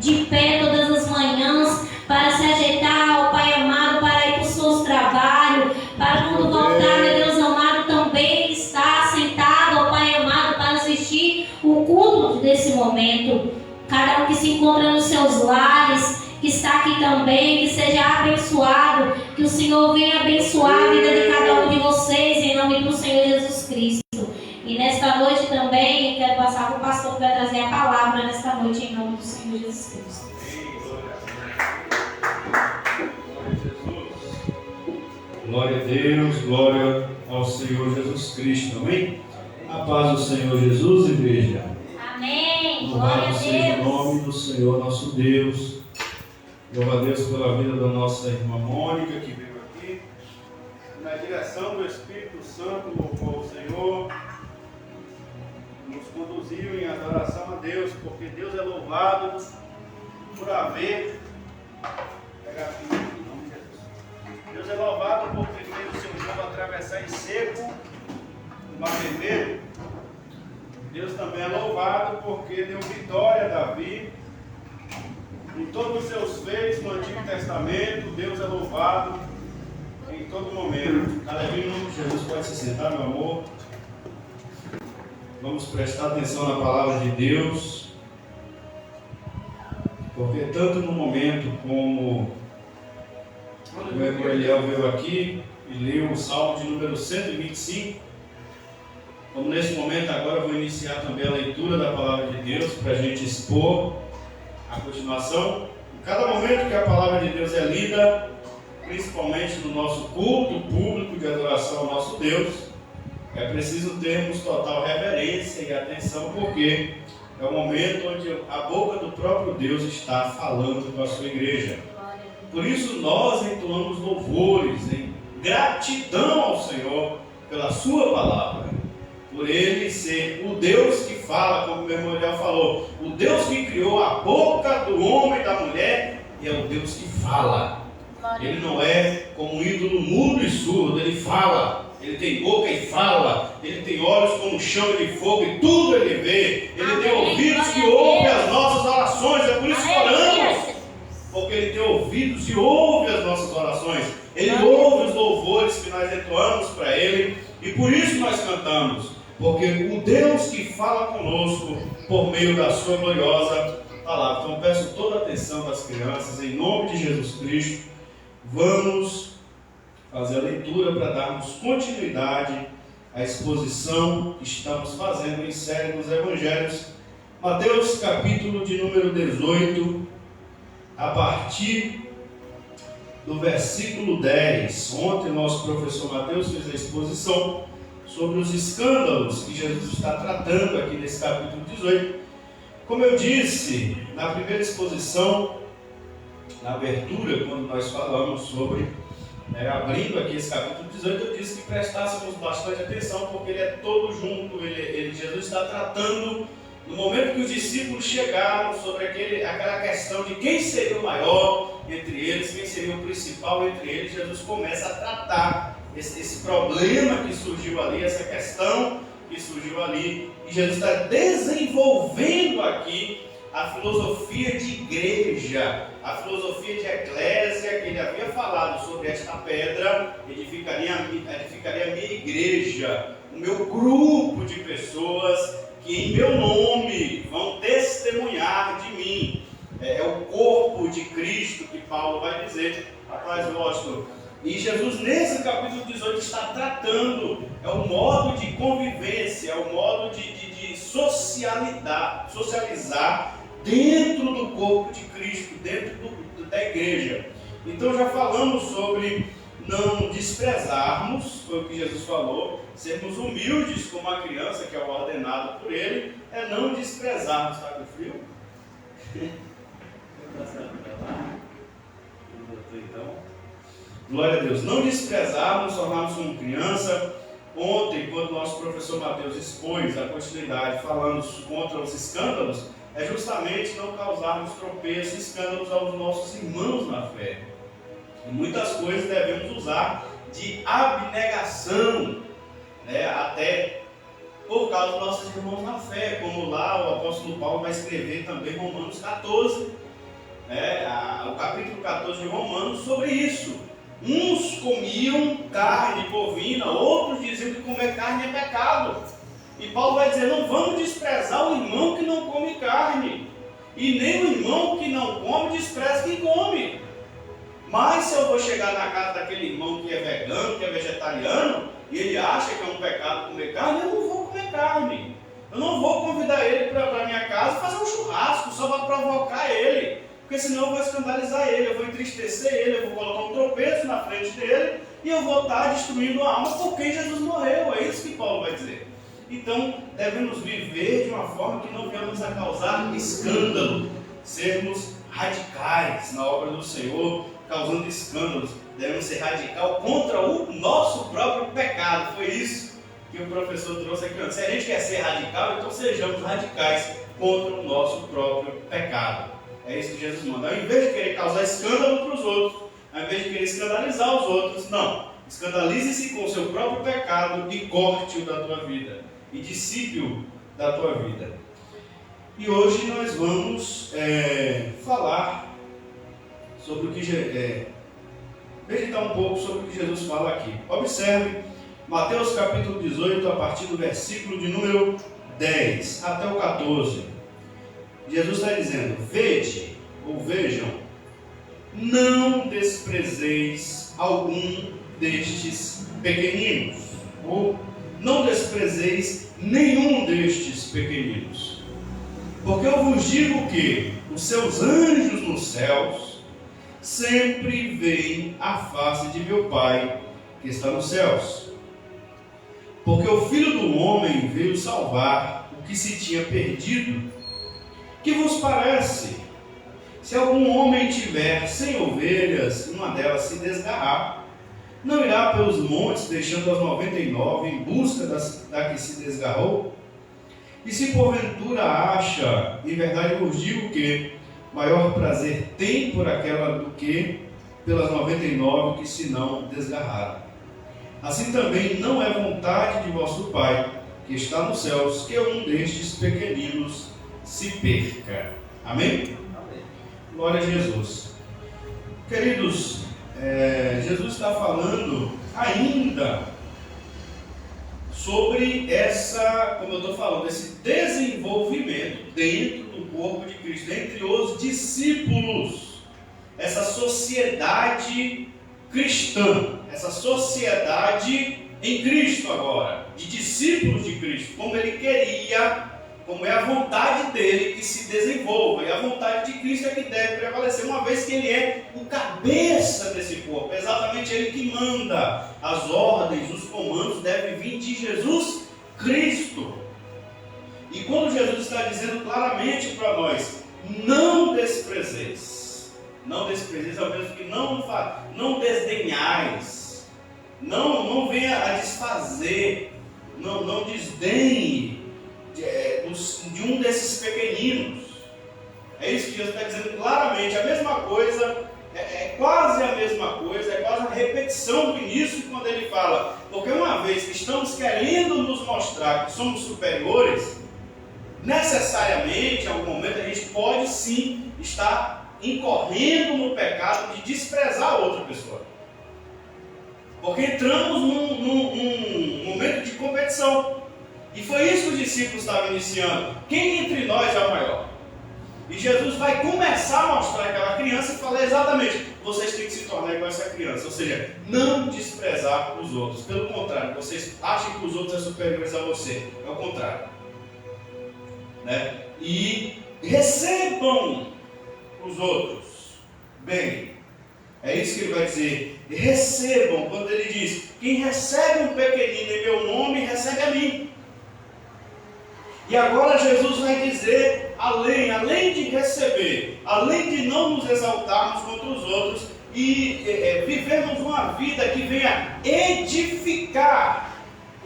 de pé todas as manhãs para se ajeitar, ó Pai amado, para ir para os seus trabalhos, para quando voltar, meu Deus amado, também estar sentado, ó Pai amado, para assistir o culto desse momento. Cada um que se encontra nos seus lares, que está aqui também, que seja abençoado, que o Senhor venha abençoar a vida de cada um de vocês, em nome do Senhor Jesus Cristo. E nesta noite também, eu quero passar para o pastor que vai trazer a palavra nesta noite, em nome do Senhor Jesus Cristo. Glória a Deus, glória ao Senhor Jesus Cristo, amém? A paz do Senhor Jesus, igreja. Amém, glória a Louvado seja o Deus. nome do Senhor nosso Deus. Louva a Deus pela vida da nossa irmã Mônica, que veio aqui. Na direção do Espírito Santo, louvou o Senhor. Nos conduziu em adoração a Deus, porque Deus é louvado por haver. Pegar aqui em nome de Jesus. Deus é louvado porque fez o seu povo atravessar em seco o mar vermelho. Deus também é louvado porque deu vitória a Davi. Em todos os seus feitos no Antigo Testamento, Deus é louvado em todo momento. Aleluia, Jesus pode se sentar, meu amor. Vamos prestar atenção na palavra de Deus, porque tanto no momento como o irmão Eliel veio aqui e leu o Salmo de número 125, como nesse momento agora eu vou iniciar também a leitura da palavra de Deus para a gente expor a continuação. Em cada momento que a palavra de Deus é lida, principalmente no nosso culto público de adoração ao nosso Deus, é preciso termos total reverência e atenção, porque é o momento onde a boca do próprio Deus está falando com a sua igreja. Por isso nós entoamos louvores em gratidão ao Senhor pela sua palavra, por Ele ser o Deus que fala, como o meu irmão Eliel falou, o Deus que criou a boca do homem e da mulher, e é o Deus que fala. Ele não é como um ídolo mudo e surdo, Ele fala. Ele tem boca e fala, Ele tem olhos como chama de fogo e tudo Ele vê. Ele tem ouvidos que ouvem as nossas orações, é por isso que oramos, porque Ele tem ouvidos e ouve as nossas orações. Ele ouve os louvores que nós entoamos para Ele, e por isso nós cantamos, porque o Deus que fala conosco por meio da sua gloriosa palavra. Então peço toda a atenção das crianças, em nome de Jesus Cristo. Vamos fazer a leitura para darmos continuidade à exposição que estamos fazendo em série dos Evangelhos. Mateus capítulo de número 18, a partir do versículo 10. Ontem nosso professor Mateus fez a exposição sobre os escândalos que Jesus está tratando aqui nesse capítulo 18. Como eu disse na primeira exposição, na abertura, quando nós falamos sobre abrindo aqui esse capítulo 18, eu disse que prestássemos bastante atenção, porque ele é todo junto. Jesus está tratando, no momento que os discípulos chegaram, sobre aquela questão de quem seria o maior entre eles, quem seria o principal entre eles. Jesus começa a tratar esse problema que surgiu ali, essa questão que surgiu ali, e Jesus está desenvolvendo aqui a filosofia de igreja, a filosofia de eclésia, que ele havia falado sobre esta pedra, edificaria a minha igreja, o meu grupo de pessoas que em meu nome vão testemunhar de mim. É o corpo de Cristo que Paulo vai dizer. Rapaz, gosto. E Jesus nesse capítulo 18 está tratando, é o modo de convivência, é o modo de socializar dentro do corpo de Cristo, dentro da igreja. Então já falamos sobre não desprezarmos, foi o que Jesus falou, sermos humildes como a criança, que é o ordenado por Ele, é não desprezarmos. Está com frio? Então, glória a Deus. Não desprezarmos, tornarmos como criança. Ontem, quando o nosso professor Mateus expôs a continuidade falando contra os escândalos, é justamente não causarmos tropeços e escândalos aos nossos irmãos na fé. E muitas coisas devemos usar de abnegação, até por causa dos nossos irmãos na fé, como lá o apóstolo Paulo vai escrever também Romanos 14, o capítulo 14 de Romanos sobre isso. Uns comiam carne bovina, outros diziam que comer carne é pecado. E Paulo vai dizer, não vamos desprezar o irmão que não come carne. E nem o irmão que não come despreza quem come. Mas se eu vou chegar na casa daquele irmão que é vegano, que é vegetariano, e ele acha que é um pecado comer carne, eu não vou comer carne. Eu não vou convidar ele para minha casa e fazer um churrasco só para provocar ele. Porque senão eu vou escandalizar ele, eu vou entristecer ele, eu vou colocar um tropeço na frente dele e eu vou estar destruindo a alma por quem Jesus morreu. É isso que Paulo vai dizer. Então, devemos viver de uma forma que não venhamos a causar escândalo, sermos radicais na obra do Senhor, causando escândalos. Devemos ser radical contra o nosso próprio pecado. Foi isso que o professor trouxe aqui antes. Se a gente quer ser radical, então sejamos radicais contra o nosso próprio pecado. É isso que Jesus manda. Ao invés de querer causar escândalo para os outros, ao invés de querer escandalizar os outros, não. Escandalize-se com o seu próprio pecado e corte-o da tua vida. E dissipe-o da tua vida. E hoje nós vamos falar sobre o que meditar um pouco sobre o que Jesus fala aqui. Observe Mateus capítulo 18, a partir do versículo de número 10 até o 14. Jesus está dizendo, vede ou vejam, não desprezeis algum destes pequeninos, ou não desprezeis nenhum destes pequeninos. Porque eu vos digo que os seus anjos nos céus sempre veem a face de meu Pai que está nos céus. Porque o Filho do Homem veio salvar o que se tinha perdido. Que vos parece? Se algum homem tiver 100 ovelhas e uma delas se desgarrar, não irá pelos montes, deixando as 99 em busca da que se desgarrou? E se porventura acha, em verdade vos digo que maior prazer tem por aquela do que pelas 99 que se não desgarraram. Assim também não é vontade de vosso Pai, que está nos céus, que um destes pequeninos se perca. Amém? Amém. Glória a Jesus. Queridos, Jesus está falando ainda sobre como eu estou falando, esse desenvolvimento dentro do corpo de Cristo, entre os discípulos, essa sociedade cristã, essa sociedade em Cristo agora, de discípulos de Cristo, como ele queria, como é a vontade dele que se desenvolva, e a vontade de Cristo é que deve prevalecer, uma vez que ele é o cabeça desse corpo, é exatamente ele que manda, as ordens, os comandos devem vir de Jesus Cristo. E quando Jesus está dizendo claramente para nós, não desprezeis é o mesmo que não desdenhais, não venha a desfazer, não desdenhe de um desses pequeninos. É isso que Jesus está dizendo claramente, a mesma coisa, quase a mesma coisa, é quase a repetição do início quando ele fala, porque uma vez que estamos querendo nos mostrar que somos superiores, necessariamente, em algum momento, a gente pode sim estar incorrendo no pecado de desprezar outra pessoa. Porque entramos num momento de competição. E foi isso que os discípulos estavam iniciando. Quem entre nós é o maior? E Jesus vai começar a mostrar aquela criança e falar exatamente, vocês têm que se tornar igual a essa criança. Ou seja, não desprezar os outros. Pelo contrário, vocês acham que os outros são superiores a você. É o contrário. E recebam os outros bem. É isso que ele vai dizer. Recebam, quando ele diz, quem recebe um pequenino em meu nome, recebe a mim. E agora Jesus vai dizer, além de receber, além de não nos exaltarmos contra os outros e vivermos uma vida que venha edificar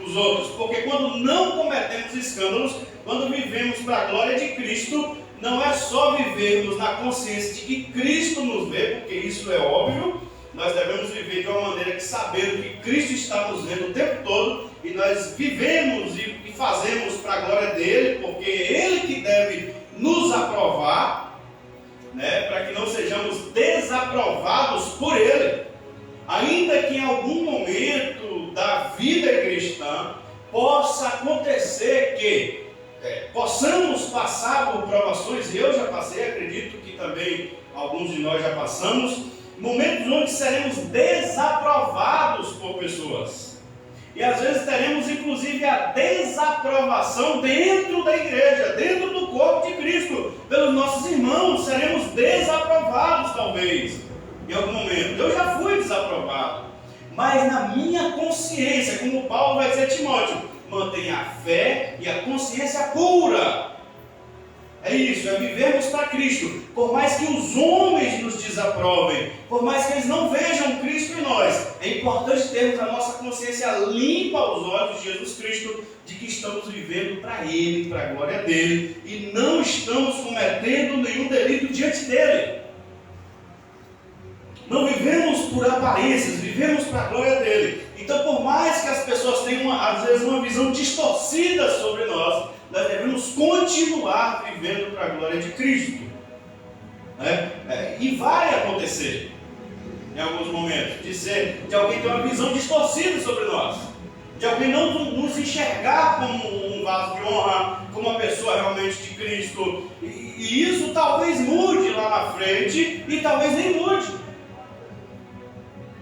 os outros, porque quando não cometemos escândalos, quando vivemos para a glória de Cristo, não é só vivermos na consciência de que Cristo nos vê, porque isso é óbvio, nós devemos viver de uma maneira que sabendo que Cristo está nos vendo o tempo todo, e nós vivemos e fazemos para a glória dele, porque é ele que deve nos aprovar, né, para que não sejamos desaprovados por Ele. Ainda que em algum momento da vida cristã possa acontecer que possamos passar por provações, e eu já passei, acredito que também alguns de nós já passamos, momentos onde seremos desaprovados por pessoas. E às vezes teremos inclusive a desaprovação dentro da igreja, dentro do corpo de Cristo, pelos nossos irmãos. Seremos desaprovados talvez, em algum momento. Eu já fui desaprovado, mas na minha consciência, como Paulo vai dizer a Timóteo, mantenha a fé e a consciência pura. É isso, é vivermos para Cristo. Por mais que os homens nos desaprovem, por mais que eles não vejam Cristo em nós, é importante termos a nossa consciência limpa aos olhos de Jesus Cristo, de que estamos vivendo para Ele, para a glória dEle, e não estamos cometendo nenhum delito diante dEle. Não vivemos por aparências, vivemos para a glória dEle. Então, por mais que as pessoas tenham, às vezes, uma visão distorcida sobre nós devemos continuar vivendo para a glória de Cristo. E vai acontecer, em alguns momentos, de alguém ter uma visão distorcida sobre nós, de alguém não nos enxergar como um vaso de honra, como uma pessoa realmente de Cristo. E isso talvez mude lá na frente, e talvez nem mude.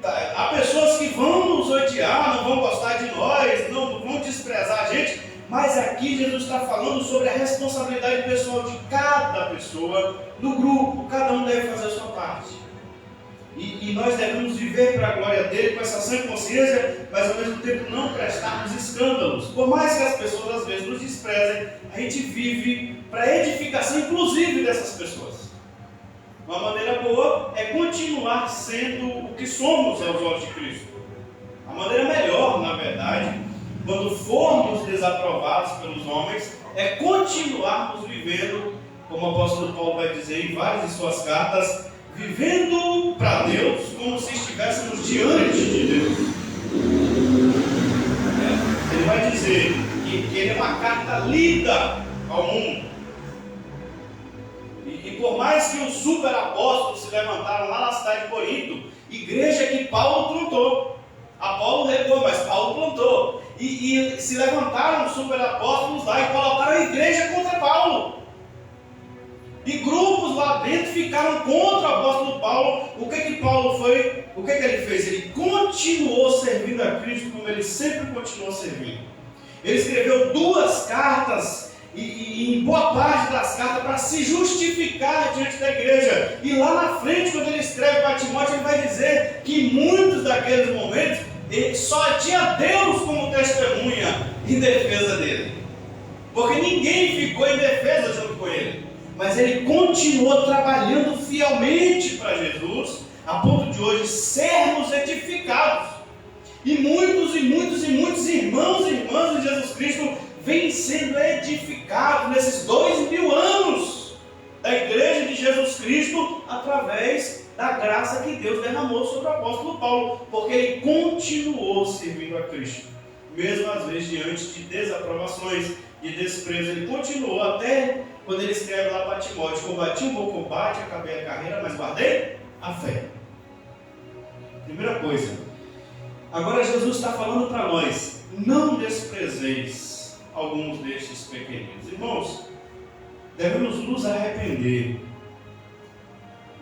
Há pessoas que vão nos odiar, não vão gostar de nós, não vão desprezar a gente, mas aqui Jesus está falando sobre a responsabilidade pessoal de cada pessoa no grupo. Cada um deve fazer a sua parte. E nós devemos viver para a glória dele com essa sã consciência, mas ao mesmo tempo não prestarmos escândalos. Por mais que as pessoas às vezes nos desprezem, a gente vive para a edificação inclusive dessas pessoas. Uma maneira boa é continuar sendo o que somos aos olhos de Cristo. A maneira melhor, na verdade, quando formos desaprovados pelos homens, é continuarmos vivendo, como o apóstolo Paulo vai dizer em várias de suas cartas, vivendo para Deus como se estivéssemos diante de Deus. Ele vai dizer que ele é uma carta lida ao mundo. E por mais que os super apóstolos se levantaram lá na cidade de Corinto, igreja que Paulo plantou, Apolo regou, mas Paulo plantou, e se levantaram os super apóstolos lá e colocaram a igreja contra Paulo. E grupos lá dentro ficaram contra o apóstolo Paulo. O que Paulo foi? O que ele fez? Ele continuou servindo a Cristo como ele sempre continuou servindo. Ele escreveu 2 cartas e em boa parte das cartas para se justificar diante da igreja. E lá na frente, quando ele escreve para Timóteo, ele vai dizer que muitos daqueles momentos só tinha Deus como testemunha em defesa dele. Porque ninguém ficou em defesa junto com ele. Mas ele continuou trabalhando fielmente para Jesus, a ponto de hoje sermos edificados. E muitos irmãos e irmãs de Jesus Cristo vêm sendo edificados nesses 2000 anos da igreja de Jesus Cristo, através da graça que Deus derramou sobre o apóstolo Paulo, porque ele continuou servindo a Cristo, mesmo às vezes diante de desaprovações, de desprezo. Ele continuou até quando ele escreve lá para Timóteo: combati um bom combate, acabei a carreira, mas guardei a fé. Primeira coisa. Agora Jesus está falando para nós: não desprezeis alguns destes pequeninos. Irmãos, devemos nos arrepender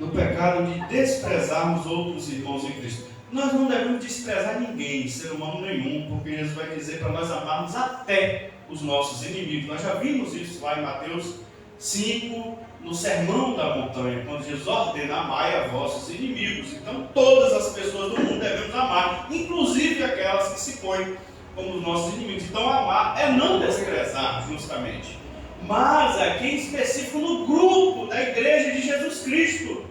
do pecado de desprezarmos outros irmãos em Cristo. Nós não devemos desprezar ninguém, ser humano nenhum, porque Jesus vai dizer para nós amarmos até os nossos inimigos. Nós já vimos isso lá em Mateus 5, no Sermão da Montanha, quando Jesus ordena: amai a vossos inimigos. Então todas as pessoas do mundo devemos amar, inclusive aquelas que se põem como os nossos inimigos. Então amar é não desprezar, justamente. Mas aqui em específico no grupo da igreja de Jesus Cristo,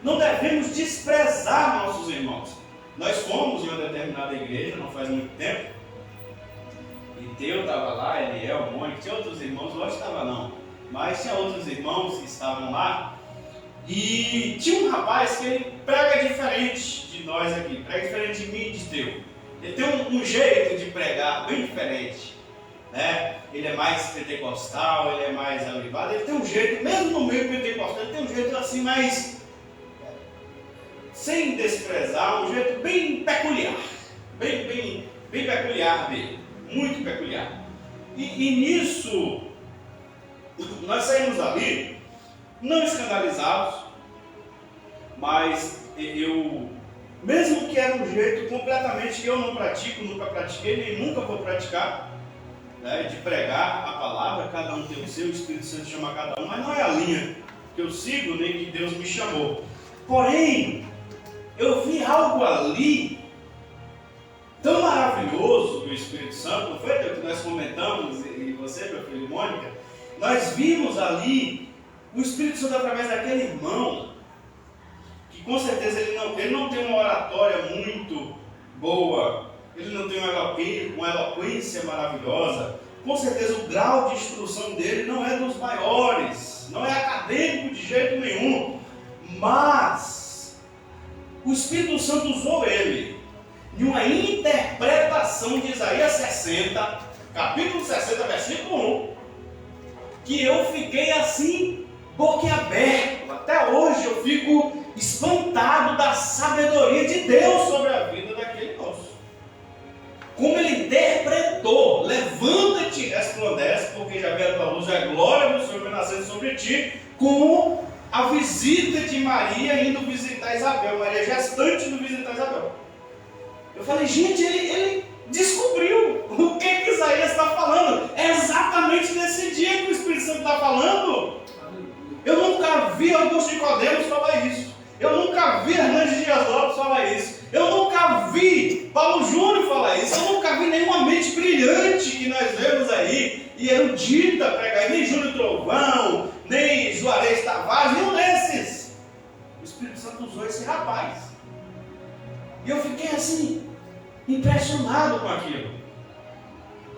não devemos desprezar nossos irmãos. Nós fomos em uma determinada igreja não faz muito tempo, e Teu estava lá, Eliel, Mônica, tinha outros irmãos, lógico que estava não, mas tinha outros irmãos que estavam lá, e tinha um rapaz que ele prega diferente de nós aqui, prega diferente de mim e de Teu. Ele tem um jeito de pregar bem diferente, né? ele é mais pentecostal, ele é mais avivado, ele tem um jeito, mesmo no meio pentecostal, ele tem um jeito assim mais, sem desprezar, um jeito bem peculiar, bem peculiar dele, muito peculiar. E nisso, nós saímos ali, não escandalizados, mas eu, mesmo que era um jeito completamente que eu não pratico, nunca pratiquei, nem nunca vou praticar, né, de pregar a palavra, cada um tem o seu, o Espírito Santo chama cada um, mas não é a linha que eu sigo, nem que Deus me chamou. Porém, eu vi algo ali tão maravilhoso do Espírito Santo, não foi o que nós comentamos, e você, meu filho, Mônica, nós vimos ali o Espírito Santo através daquele irmão, que com certeza ele não tem uma oratória muito boa, ele não tem uma eloquência maravilhosa, com certeza o grau de instrução dele não é dos maiores, não é acadêmico de jeito nenhum, mas o Espírito Santo usou ele em uma interpretação de Isaías 60, capítulo 60, versículo 1, que eu fiquei assim, boquiaberto. Até hoje eu fico espantado da sabedoria de Deus sobre a vida daquele moço. Como ele interpretou: levanta-te e resplandece, porque já veio a tua luz, a glória do Senhor vai nascendo sobre ti, com a visita de Maria indo visitar Isabel, Maria gestante indo visitar Isabel. Eu falei, gente, ele descobriu o que Isaías está falando. É exatamente nesse dia que o Espírito Santo está falando. Eu nunca vi Augusto Nicodemos falar isso. Eu nunca vi Hernandes Dias Lopes falar isso. Eu nunca vi Paulo Júnior falar isso. Eu nunca vi nenhuma mente brilhante que nós vemos aí e erudita pregar, nem Júlio Trovão, nem Juarez Tavares, nenhum desses. O Espírito Santo usou esse rapaz. E eu fiquei assim, impressionado com aquilo.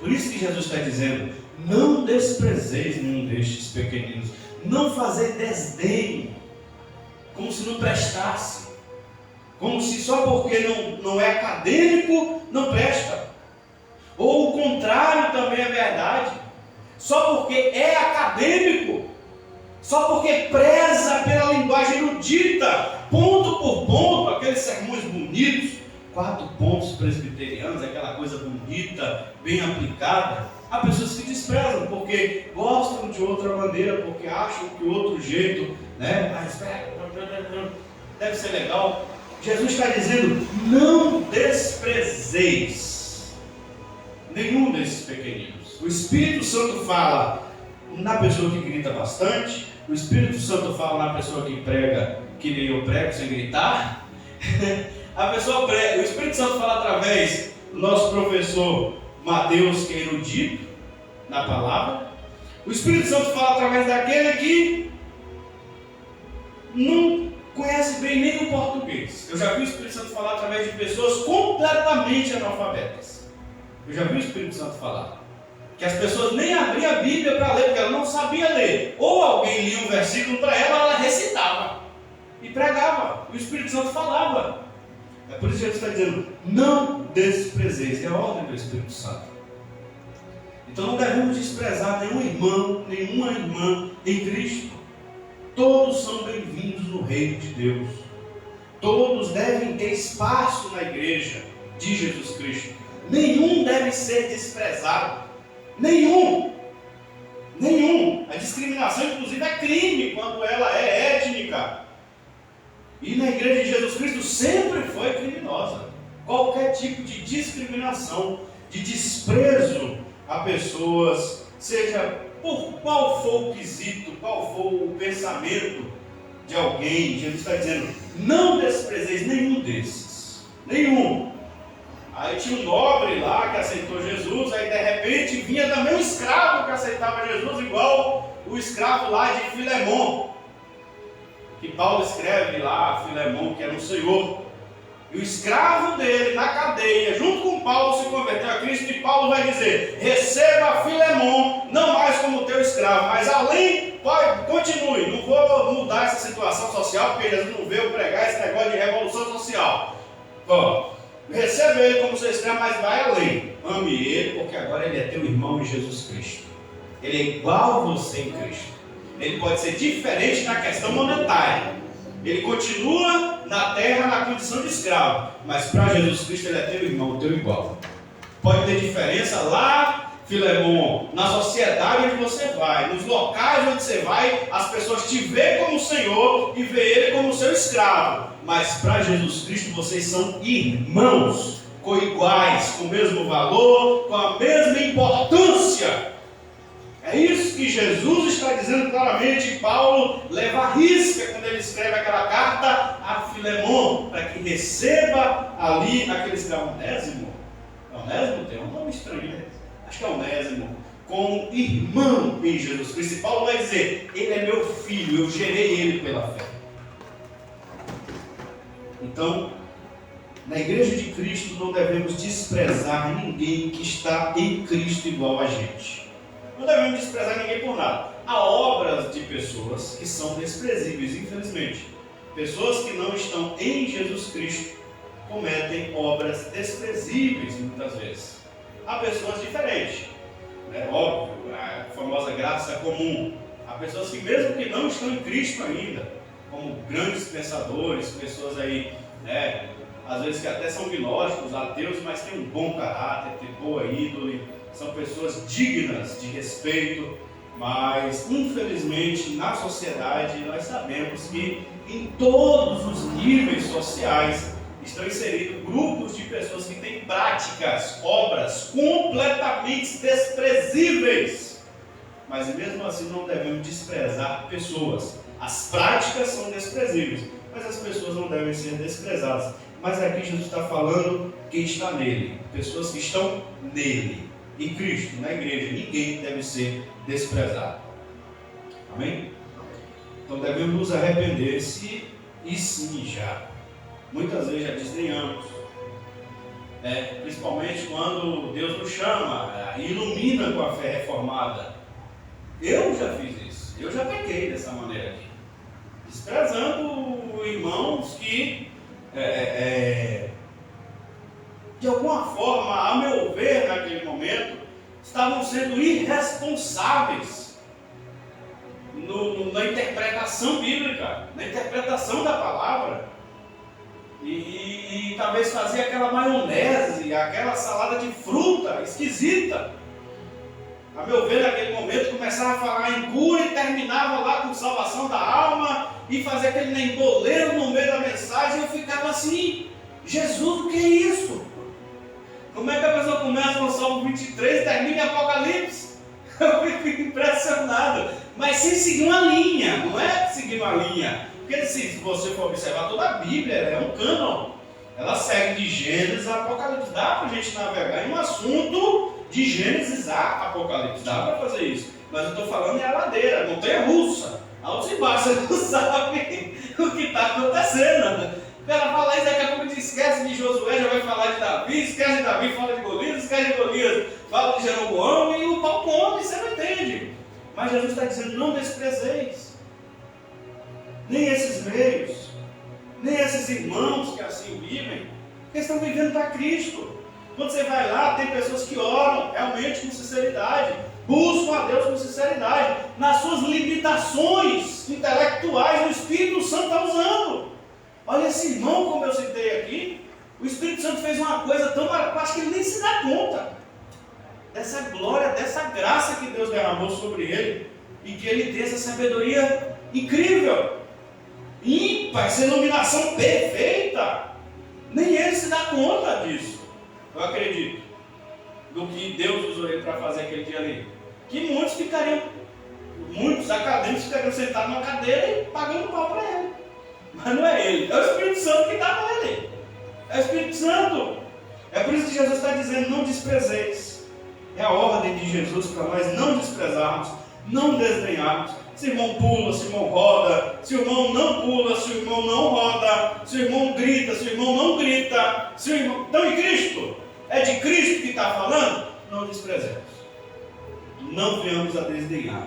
Por isso que Jesus está dizendo: não desprezeis nenhum destes pequeninos, não fazer desdém, como se não prestasse, como se só porque não é acadêmico não presta, ou o contrário também é verdade, só porque é acadêmico, só porque preza pela linguagem erudita, ponto por ponto, aqueles sermões bonitos, 4 pontos presbiterianos, aquela coisa bonita, bem aplicada. Há pessoas que desprezam porque gostam de outra maneira, porque acham que outro jeito, né, deve ser legal. Jesus está dizendo: não desprezeis nenhum desses pequeninos. O Espírito Santo fala na pessoa que grita bastante, o Espírito Santo fala na pessoa que prega, que nem eu prego, sem gritar. A pessoa prega, o Espírito Santo fala através do nosso professor Mateus, que é erudito na palavra. O Espírito Santo fala através daquele que não conhece bem nem o português. Eu já vi o Espírito Santo falar através de pessoas completamente analfabetas. Eu já vi o Espírito Santo falar que as pessoas nem abriam a Bíblia para ler, porque ela não sabia ler. Ou alguém lia um versículo para ela, ela recitava e pregava. O Espírito Santo falava. É por isso que Jesus está dizendo: não desprezeis. É a ordem do Espírito Santo. Então não devemos desprezar nenhum irmão, nenhuma irmã em Cristo. Todos são bem-vindos no reino de Deus. Todos devem ter espaço na igreja de Jesus Cristo. Nenhum deve ser desprezado. Nenhum. A discriminação, inclusive, é crime quando ela é étnica. E na igreja de Jesus Cristo sempre foi criminosa. Qualquer tipo de discriminação, de desprezo a pessoas, seja por qual for o quesito, qual for o pensamento de alguém, Jesus está dizendo: não desprezeis nenhum desses. Nenhum. Aí tinha um nobre lá que aceitou Jesus, aí de repente vinha também um escravo que aceitava Jesus, igual o escravo lá de Filemon, que Paulo escreve lá, Filemon, que era um senhor. E o escravo dele na cadeia, junto com Paulo, se converteu a Cristo, e Paulo vai dizer: receba Filemon, não mais como teu escravo, mas além, continue, não vou mudar essa situação social, porque Jesus não veio pregar esse negócio de revolução social. Receba ele como seu escravo, mas vai além. Ame ele, porque agora ele é teu irmão em Jesus Cristo. Ele é igual a você em Cristo. Ele pode ser diferente na questão monetária. Ele continua na terra na condição de escravo. Mas para Jesus Cristo ele é teu irmão, teu igual. Pode ter diferença lá, Filemon, na sociedade onde você vai, nos locais onde você vai, as pessoas te veem como Senhor e veem Ele como seu escravo. Mas para Jesus Cristo vocês são irmãos, coiguais, com o mesmo valor, com a mesma importância. É isso que Jesus está dizendo claramente, e Paulo leva a risca quando ele escreve aquela carta a Filemon, para que receba ali aquele escravo Onésimo. Onésimo tem um nome estranho, né? Acho que é Onésimo, como irmão em Jesus Cristo. E Paulo vai dizer, ele é meu filho, eu gerei ele pela fé. Então, na igreja de Cristo não devemos desprezar ninguém que está em Cristo igual a gente. Não devemos desprezar ninguém por nada. Há obras de pessoas que são desprezíveis, infelizmente. Pessoas que não estão em Jesus Cristo cometem obras desprezíveis muitas vezes. Há pessoas diferentes. É óbvio, a famosa graça comum. Há pessoas que mesmo que não estão em Cristo ainda, como grandes pensadores, pessoas aí, né, às vezes que até são gnósticos, ateus, mas têm um bom caráter, têm boa índole, são pessoas dignas de respeito, mas infelizmente na sociedade nós sabemos que em todos os níveis sociais estão inseridos grupos de pessoas que têm práticas, obras completamente desprezíveis. Mas mesmo assim não devemos desprezar pessoas. As práticas são desprezíveis, mas as pessoas não devem ser desprezadas. Mas aqui Jesus está falando quem está nele, pessoas que estão nele, em Cristo, na igreja. Ninguém deve ser desprezado. Amém? Então devemos nos arrepender e sim já. Muitas vezes já desdenhamos, principalmente quando Deus nos chama e ilumina com a fé reformada. Eu já fiz isso, eu já pequei dessa maneira aqui, desprezando irmãos que de alguma forma, a meu ver, naquele momento, estavam sendo irresponsáveis na interpretação bíblica, na interpretação da palavra. E talvez fazia aquela maionese, aquela salada de fruta esquisita. A meu ver, naquele momento, começava a falar em cura e terminava lá com salvação da alma e fazia aquele nemboleiro no meio da mensagem. E eu ficava assim, Jesus, o que é isso? Como é que a pessoa começa no Salmo 23 e termina em Apocalipse? Eu fico impressionado, mas sem seguir uma linha, não é seguir uma linha. Porque se você for observar toda a Bíblia, ela é um cânon. Ela segue de Gênesis a Apocalipse. Dá para a gente navegar em um assunto de Gênesis a Apocalipse. Dá para fazer isso. Mas eu estou falando é a ladeira, montanha russa. Altos e baixos, você não sabe o que está acontecendo. O cara fala isso, daqui a pouco ele esquece de Josué, já vai falar de Davi, esquece de Davi, fala de Golias, esquece de Golias, fala de Jeroboão e o pau come, você não entende. Mas Jesus está dizendo, não desprezeis. Nem esses meios, nem esses irmãos que assim vivem, porque estão vivendo para Cristo. Quando você vai lá, tem pessoas que oram realmente com sinceridade, buscam a Deus com sinceridade, nas suas limitações intelectuais, o Espírito Santo está usando. Olha esse irmão, como eu citei aqui, o Espírito Santo fez uma coisa tão maravilhosa, acho que ele nem se dá conta dessa glória, dessa graça que Deus derramou sobre ele, e que ele tem essa sabedoria incrível. Ímpar, essa iluminação perfeita, nem ele se dá conta disso. Eu acredito do que Deus usou ele para fazer aquele dia ali, que muitos acadêmicos ficariam sentados numa cadeira e pagando pau para ele, mas não é ele, é o Espírito Santo que está nele, é o Espírito Santo. É por isso que Jesus está dizendo, não desprezeis. É a ordem de Jesus para nós não desprezarmos, não desdenharmos. Se o irmão pula, se o irmão roda, se o irmão não pula, se o irmão não roda, se o irmão grita, se o irmão não grita, se o irmão... Então em Cristo, é de Cristo que está falando, não desprezemos. Não venhamos a desdenhar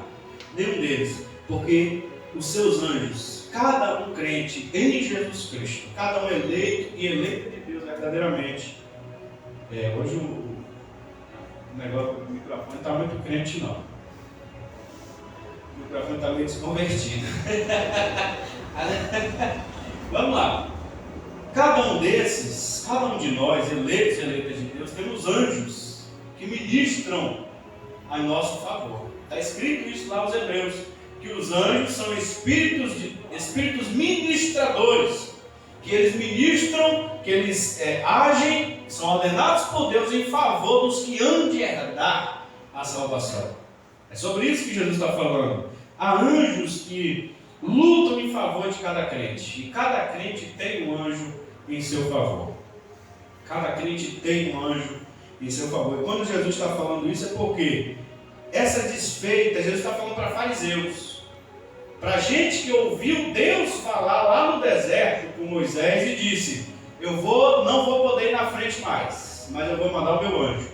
nenhum deles, porque os seus anjos, cada um crente em Jesus Cristo, cada um eleito e eleito de Deus verdadeiramente. Hoje o negócio do microfone está muito crente não. O microfone está meio desconvertido. Vamos lá. Cada um desses, cada um de nós, eleitos e eleitas de Deus, temos anjos que ministram a nosso favor. Está escrito isso lá nos Hebreus, que os anjos são espíritos ministradores, que eles ministram, que eles agem, são ordenados por Deus em favor dos que hão de herdar a salvação. É sobre isso que Jesus está falando. Há anjos que lutam em favor de cada crente, e cada crente tem um anjo em seu favor. Cada crente tem um anjo em seu favor. E quando Jesus está falando isso é porque essa desfeita, Jesus está falando para fariseus, para gente que ouviu Deus falar lá no deserto com Moisés e disse: eu não vou poder ir na frente mais, mas eu vou mandar o meu anjo.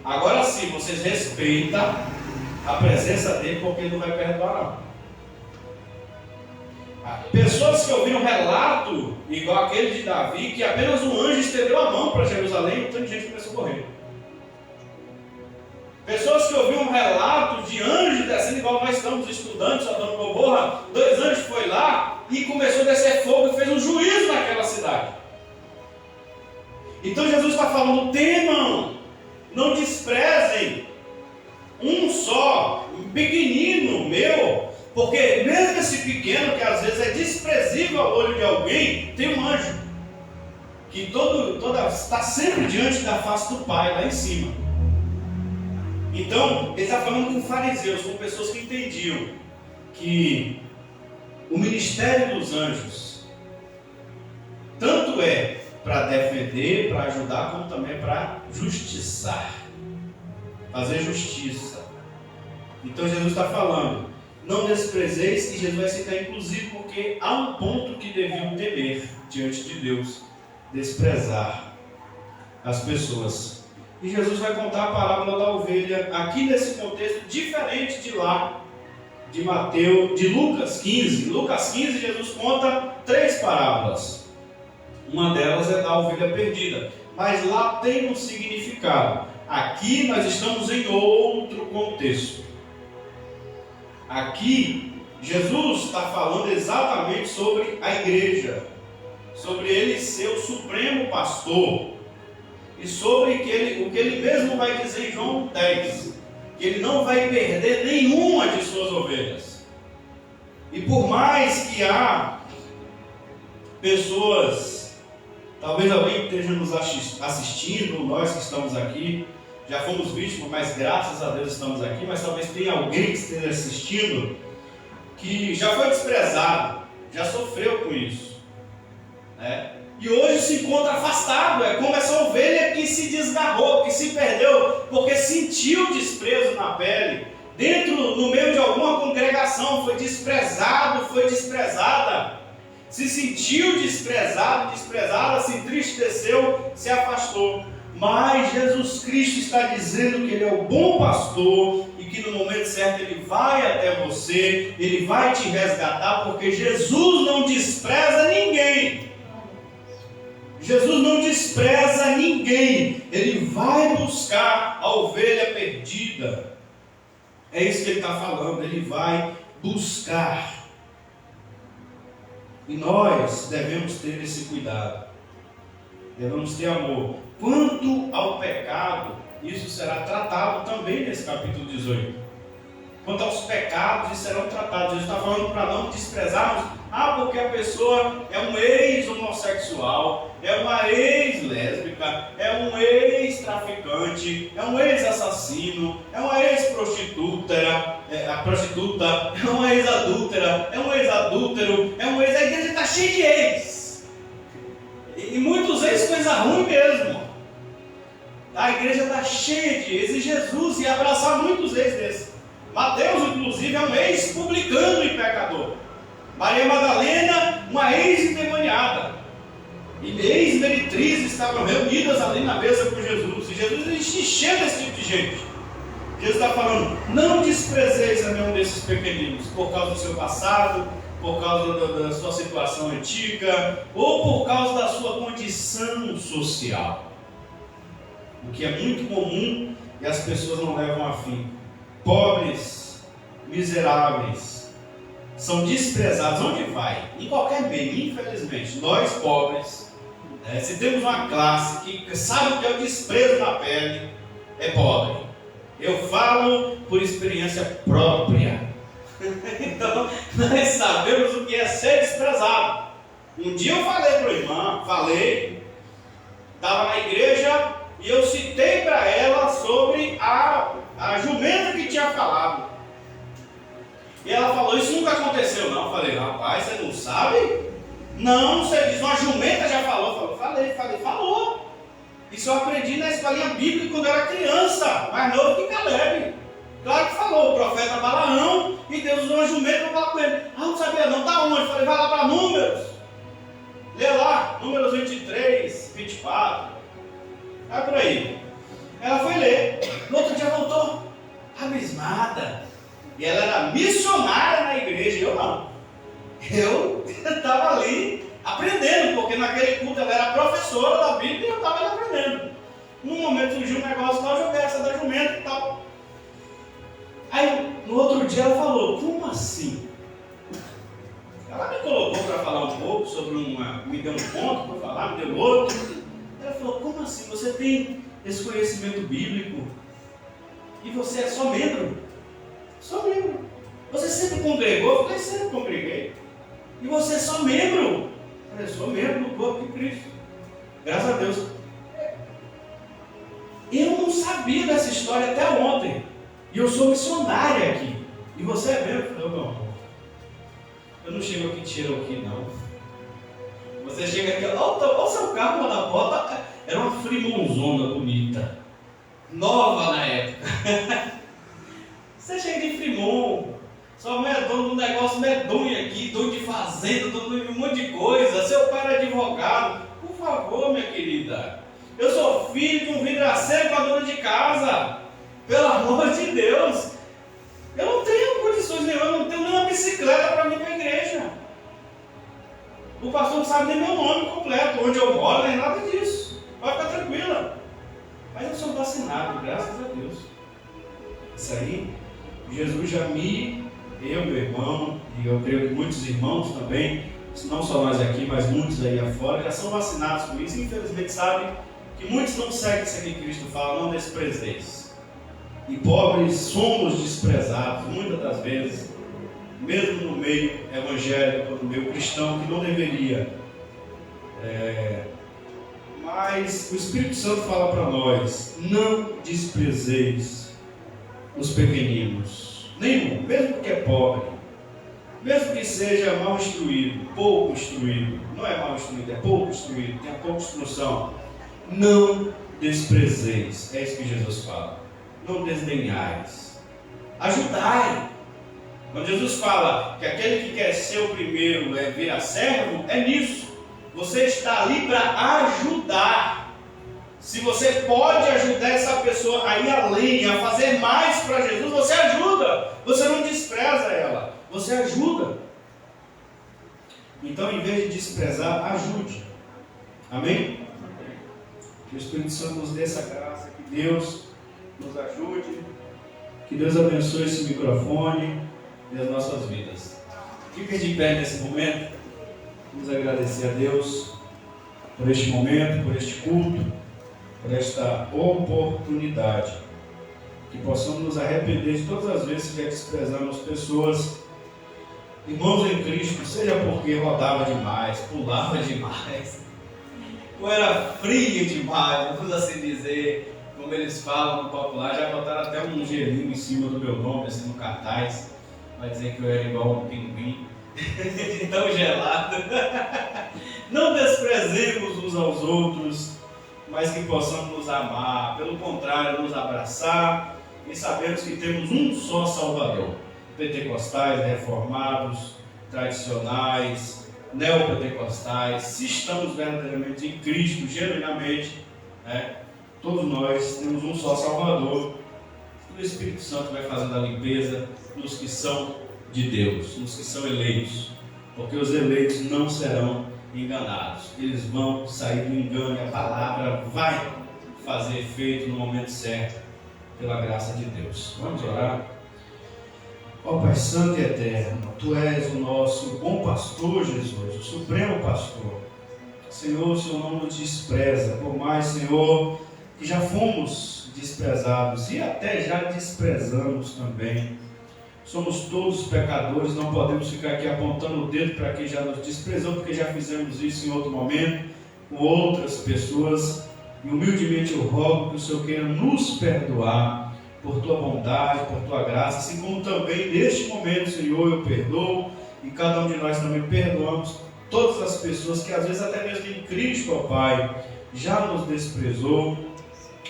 Agora sim, vocês respeitam a presença dele, porque ele não vai perdoar não. Pessoas que ouviram relato igual aquele de Davi, que apenas um anjo estendeu a mão para Jerusalém e um tanto de gente começou a morrer. Pessoas que ouviram um relato de anjos descendo, igual nós estamos estudando, Sodoma e Gomorra, 2 anjos foi lá e começou a descer fogo e fez um juízo naquela cidade. Então Jesus está falando: temam, não desprezem um só, um pequenino meu, porque mesmo esse pequeno, que às vezes é desprezível ao olho de alguém, tem um anjo que está sempre diante da face do Pai, lá em cima. Então, ele está falando com fariseus, com pessoas que entendiam que o ministério dos anjos tanto é para defender, para ajudar, como também para justiçar, fazer justiça. Então Jesus está falando: não desprezeis, e Jesus vai citar inclusive porque há um ponto que deviam temer diante de Deus: desprezar as pessoas. E Jesus vai contar a parábola da ovelha aqui nesse contexto diferente de lá, de Lucas 15. Em Lucas 15 Jesus conta 3 parábolas. Uma delas é da ovelha perdida, mas lá tem um significado. Aqui nós estamos em outro contexto. Aqui Jesus está falando exatamente sobre a igreja, sobre ele ser o supremo pastor, e sobre o que ele mesmo vai dizer em João 10, que ele não vai perder nenhuma de suas ovelhas. E por mais que há pessoas, talvez alguém esteja nos assistindo, nós que estamos aqui, já fomos vítimas, mas graças a Deus estamos aqui, mas talvez tenha alguém que esteja assistindo que já foi desprezado, já sofreu com isso, né? E hoje se encontra afastado. É como essa ovelha que se desgarrou, que se perdeu, porque sentiu desprezo na pele, no meio de alguma congregação, foi desprezado, foi desprezada, se sentiu desprezado, desprezada, se entristeceu, se afastou. Mas Jesus Cristo está dizendo que Ele é o bom pastor e que no momento certo Ele vai até você, Ele vai te resgatar, porque Jesus não despreza ninguém. Jesus não despreza ninguém. Ele vai buscar a ovelha perdida. É isso que Ele está falando. Ele vai buscar. E nós devemos ter esse cuidado. Devemos ter amor. Quanto ao pecado, isso será tratado também nesse capítulo 18. Quanto aos pecados, isso serão tratados. Jesus está falando para não desprezarmos. Porque a pessoa é um ex-homossexual, é uma ex-lésbica, é um ex-traficante, é um ex-assassino, é uma ex-prostituta, é uma ex-adúltera, é um ex-adúltero, é um ex... A igreja está cheia de ex. E muitos ex, coisa ruim mesmo. A igreja está cheia de ex, e Jesus ia abraçar muitos ex desses. Mateus, inclusive, é um ex-publicano e pecador. Maria Madalena, uma ex-endemoniada. E ex-meretrizes estavam reunidas ali na mesa com Jesus. E Jesus encheu desse tipo de gente. Jesus está falando: não desprezeis a nenhum desses pequeninos, por causa do seu passado, por causa da sua situação antiga, ou por causa da sua condição social. O que é muito comum e as pessoas não levam a fim. Pobres, miseráveis, são desprezados. Onde vai? Em qualquer meio, infelizmente. Nós, pobres, se temos uma classe que sabe o que é o desprezo na pele, é pobre. Eu falo por experiência própria. Então, nós sabemos o que é ser desprezado. Um dia eu falei para a irmã, estava na igreja e eu citei para ela sobre a jumenta que tinha falado. E ela falou, isso nunca aconteceu não. Eu falei, rapaz, você não sabe? Não, você diz, uma jumenta já falou. Falou. Isso eu aprendi na escolinha bíblica quando eu era criança, mais novo que Caleb. Claro que falou, o profeta Balaão, e Deus usou uma jumenta para falar com ele. Não sabia não, tá onde? Eu falei, vai lá para Números. Lê lá, Números 23, 24. Vai por aí. Ela foi ler. No outro dia voltou, abismada. E ela era missionária na igreja, eu não. Eu estava ali aprendendo, porque naquele culto ela era professora da Bíblia e eu estava ali aprendendo. Num momento surgiu um negócio lá, eu joguei essa da jumenta e tal. Aí, no outro dia ela falou, como assim? Ela me colocou para falar um pouco sobre me deu um ponto para falar, me deu outro. Ela falou, como assim? Você tem esse conhecimento bíblico e você é só membro? Só membro. Você sempre congregou? Eu falei, sempre congreguei. E você é só membro? Eu falei, sou membro do corpo de Cristo. Graças a Deus. Eu não sabia dessa história até ontem. E eu sou missionária aqui. E você é membro? Eu falei, não. Eu não chego aqui e tiro aqui, não. Você chega aqui, olha o seu carro lá na porta. Era uma Freemonzona bonita. Nova na época. Você chega de Fremont. Sua mãe é dona de um negócio medonho aqui, dono de fazenda, dono de um monte de coisa. Seu pai é advogado. Por favor, minha querida. Eu sou filho de um vidraceiro com a dona de casa. Pelo amor de Deus. Eu não tenho condições nenhuma, eu não tenho nenhuma bicicleta para vir para a igreja. O pastor não sabe nem meu nome completo, onde eu moro, nem nada disso. Pode ficar tranquila. Mas eu sou vacinado, graças a Deus. Isso aí, Jesus já eu, meu irmão, e eu creio que muitos irmãos também, não só nós aqui, mas muitos aí afora, já são vacinados com isso. Infelizmente sabem que muitos não seguem isso aqui que Cristo fala, não desprezeis. E pobres somos desprezados, muitas das vezes, mesmo no meio evangélico, no meio cristão, que não deveria. Mas o Espírito Santo fala para nós, não desprezeis os pequeninos, nenhum, mesmo que é pobre, mesmo que seja mal instruído, pouco instruído, não é mal instruído, é pouco instruído, tem pouca instrução, não desprezeis, é isso que Jesus fala. Não desdenhais, ajudai. Quando Jesus fala que aquele que quer ser o primeiro virar servo, é nisso. Você está ali para ajudar. Se você pode ajudar essa pessoa a ir além, a fazer mais para Jesus, você ajuda. Você não despreza ela, você ajuda. Então, em vez de desprezar, ajude. Amém? Que o Espírito Santo nos dê essa graça, que Deus nos ajude, que Deus abençoe esse microfone e as nossas vidas. Fiquem de pé nesse momento. Vamos agradecer a Deus por este momento, por este culto, por esta oportunidade. Que possamos nos arrepender de todas as vezes que desprezamos pessoas, irmãos em Cristo, seja porque rodava demais, pulava demais, ou era fria demais, vamos assim dizer. Como eles falam no popular, já botaram até um gelinho em cima do meu nome, assim no cartaz, para dizer que eu era igual um pinguim, de tão gelado. Não desprezemos uns aos outros, mas que possamos nos amar, pelo contrário, nos abraçar e sabermos que temos um só Salvador. Pentecostais, reformados, tradicionais, neopentecostais, se estamos verdadeiramente em Cristo, genuinamente, todos nós temos um só Salvador. E o Espírito Santo vai fazendo a limpeza nos que são de Deus, nos que são eleitos. Porque os eleitos não serão enganados. Eles vão sair do engano e a palavra vai fazer efeito no momento certo, pela graça de Deus. Vamos orar. Ó Pai Santo e Eterno, Tu és o nosso bom pastor, Jesus, o supremo pastor. Senhor, o Senhor não nos despreza, por mais, Senhor, que já fomos desprezados e até já desprezamos também. Somos todos pecadores, não podemos ficar aqui apontando o dedo para quem já nos desprezou, porque já fizemos isso em outro momento, com outras pessoas. E humildemente eu rogo que o Senhor queira nos perdoar por Tua bondade, por Tua graça, assim como também neste momento, Senhor, eu perdoo, e cada um de nós também perdoamos todas as pessoas que às vezes até mesmo em Cristo, ó Pai, já nos desprezou.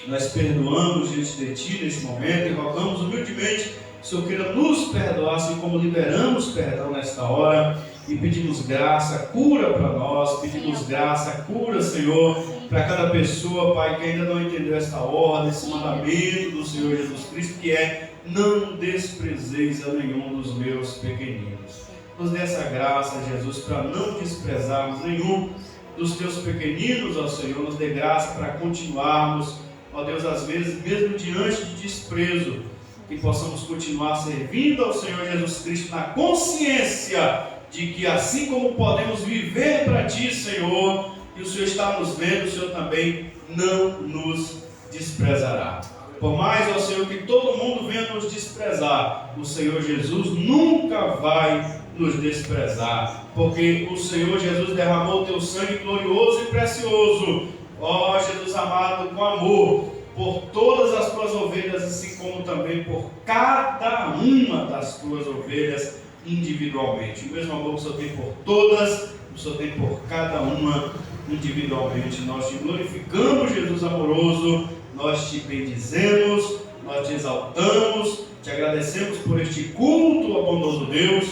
Nós perdoamos diante de Ti neste momento e rogamos humildemente que o Senhor queira nos perdoar, assim como liberamos perdão nesta hora, e pedimos graça, cura para nós, pedimos graça, cura, Senhor, para cada pessoa, Pai, que ainda não entendeu esta ordem, esse mandamento do Senhor Jesus Cristo, que é: não desprezeis a nenhum dos meus pequeninos. Nos dê essa graça, Jesus, para não desprezarmos nenhum dos Teus pequeninos, ó Senhor. Nos dê graça para continuarmos, ó Deus, às vezes, mesmo diante de desprezo, que possamos continuar servindo ao Senhor Jesus Cristo na consciência de que, assim como podemos viver para Ti, Senhor, e o Senhor está nos vendo, o Senhor também não nos desprezará. Por mais, ó Senhor, que todo mundo venha nos desprezar, o Senhor Jesus nunca vai nos desprezar, porque o Senhor Jesus derramou o Teu sangue glorioso e precioso, ó Jesus amado, com amor, por todas as Tuas ovelhas, assim como também por cada uma das Tuas ovelhas individualmente. O mesmo amor que o Senhor tem por todas, o Senhor tem por cada uma individualmente. Nós Te glorificamos, Jesus amoroso, nós Te bendizemos, nós Te exaltamos, Te agradecemos por este culto, ó bondoso Deus.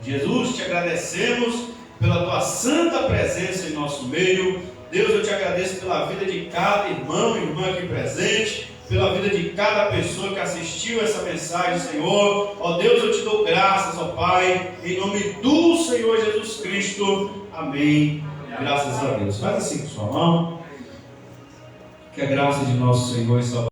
Jesus, Te agradecemos pela Tua santa presença em nosso meio. Deus, eu Te agradeço pela vida de cada irmão e irmã aqui presente, pela vida de cada pessoa que assistiu essa mensagem, Senhor. Ó Deus, eu Te dou graças, ó Pai, em nome do Senhor Jesus Cristo. Amém. Graças a Deus. Faz assim com sua mão. Que a graça de nosso Senhor e Salvador